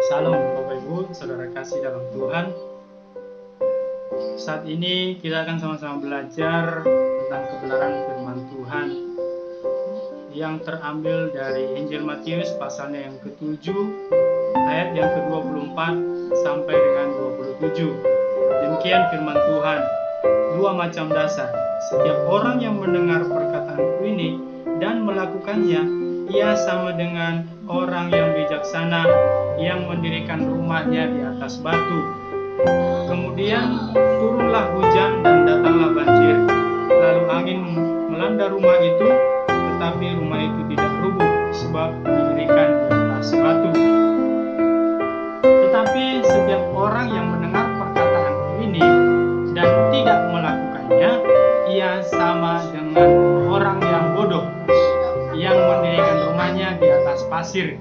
Salam Bapak Ibu, saudara kasih dalam Tuhan. Saat ini kita akan sama-sama belajar tentang kebenaran firman Tuhan yang terambil dari Injil Matius pasalnya yang ke-7 ayat yang ke-24 sampai dengan 27. Demikian firman Tuhan. Dua macam dasar. Setiap orang yang mendengar perkataanku ini dan melakukannya, ia sama dengan orang yang bijaksana yang mendirikan rumahnya di atas batu. Kemudian turunlah hujan dan datanglah banjir. Lalu angin melanda rumah itu, tetapi rumah itu tidak rubuh sebab didirikan di atas batu. Tetapi setiap orang yang mendengar perkataan ini dan tidak melakukannya, ia sama dengan orang yang bodoh yang mendirikan rumahnya di atas pasir.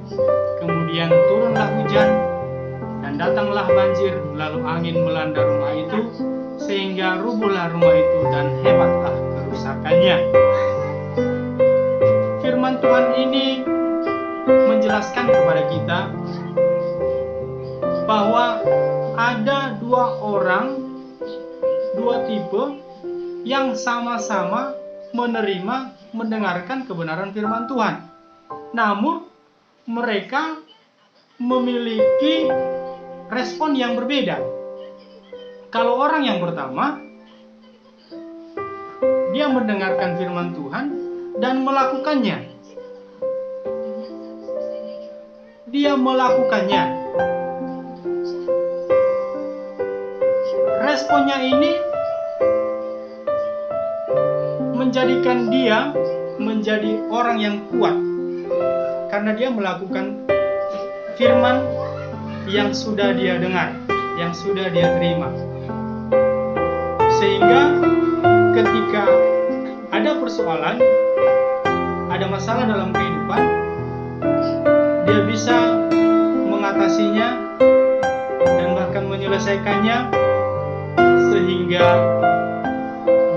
Kemudian turunlah hujan dan datanglah banjir, lalu angin melanda rumah itu sehingga rubuhlah rumah itu dan hebatlah kerusakannya. Firman Tuhan ini menjelaskan kepada kita bahwa ada dua tipe yang sama-sama mendengarkan kebenaran firman Tuhan. Namun mereka memiliki respon yang berbeda. Kalau orang yang pertama, dia mendengarkan firman Tuhan dan melakukannya. Dia melakukannya. Responnya ini menjadikan dia menjadi orang yang kuat karena dia melakukan firman yang sudah dia dengar, yang sudah dia terima. Sehingga ketika ada persoalan, ada masalah dalam kehidupan, dia bisa mengatasinya dan bahkan menyelesaikannya sehingga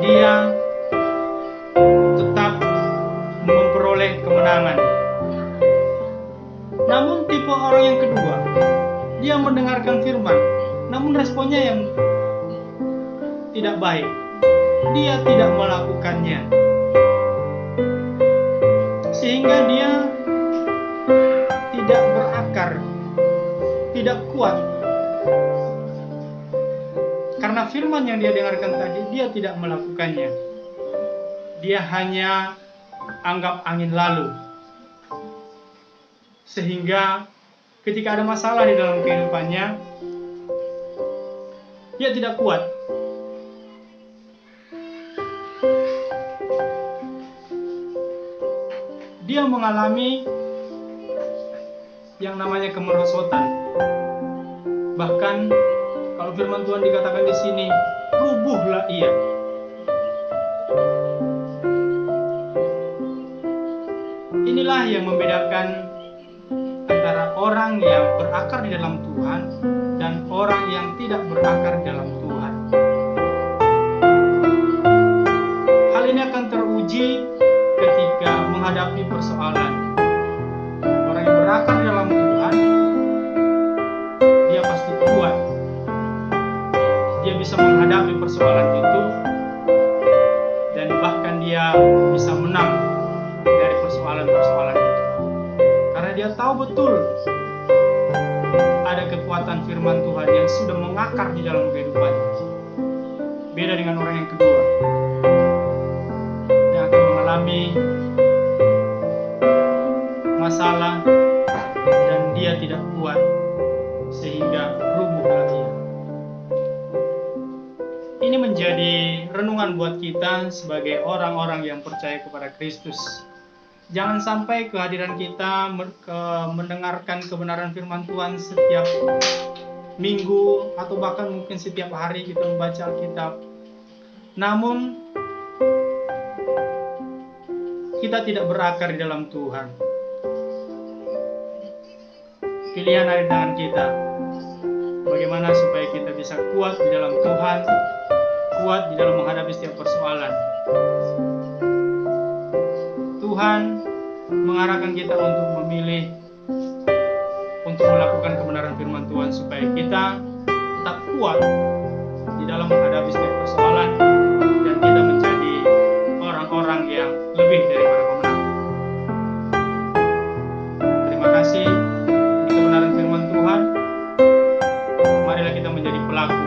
dia tetap memperoleh kemenangan. Namun tipe orang yang kedua, dia mendengarkan firman, namun responnya yang tidak baik. Dia tidak melakukannya, sehingga dia tidak berakar, tidak kuat. Karena firman yang dia dengarkan tadi, dia tidak melakukannya. Dia hanya anggap angin lalu. Sehingga ketika ada masalah di dalam kehidupannya, dia tidak kuat. Dia mengalami yang namanya kemerosotan. Bahkan kalau firman Tuhan dikatakan di sini, rubuhlah ia. Inilah yang membedakan antara orang yang berakar di dalam Tuhan dan orang yang tidak berakar di dalam Tuhan. Hal ini akan teruji ketika menghadapi persoalan. Orang yang berakar di dalam Tuhan, dia pasti kuat. Dia bisa menghadapi persoalan itu dan bahkan dia bisa menang dari persoalan-persoalan itu. Karena dia tahu betul ada kekuatan firman Tuhan yang sudah mengakar di dalam kehidupannya. Beda dengan orang yang kedua, yang akan mengalami masalah dan dia tidak kuat sehingga rubuhlah ia. Ini menjadi renungan buat kita sebagai orang-orang yang percaya kepada Kristus. Jangan sampai kehadiran kita mendengarkan kebenaran firman Tuhan setiap minggu atau bahkan mungkin setiap hari kita membaca Alkitab. Namun kita tidak berakar di dalam Tuhan. Pilihan ada di tangan kita. Bagaimana supaya kita bisa kuat di dalam Tuhan, kuat di dalam menghadapi setiap persoalan. Tuhan mengarahkan kita untuk memilih, untuk melakukan melakukan kebenaran firman Tuhan supaya kita tetap kuat di dalam menghadapi setiap persoalan dan kita menjadi orang-orang yang lebih daripada pemenang. Terima kasih di kebenaran firman Tuhan. Marilah kita menjadi pelaku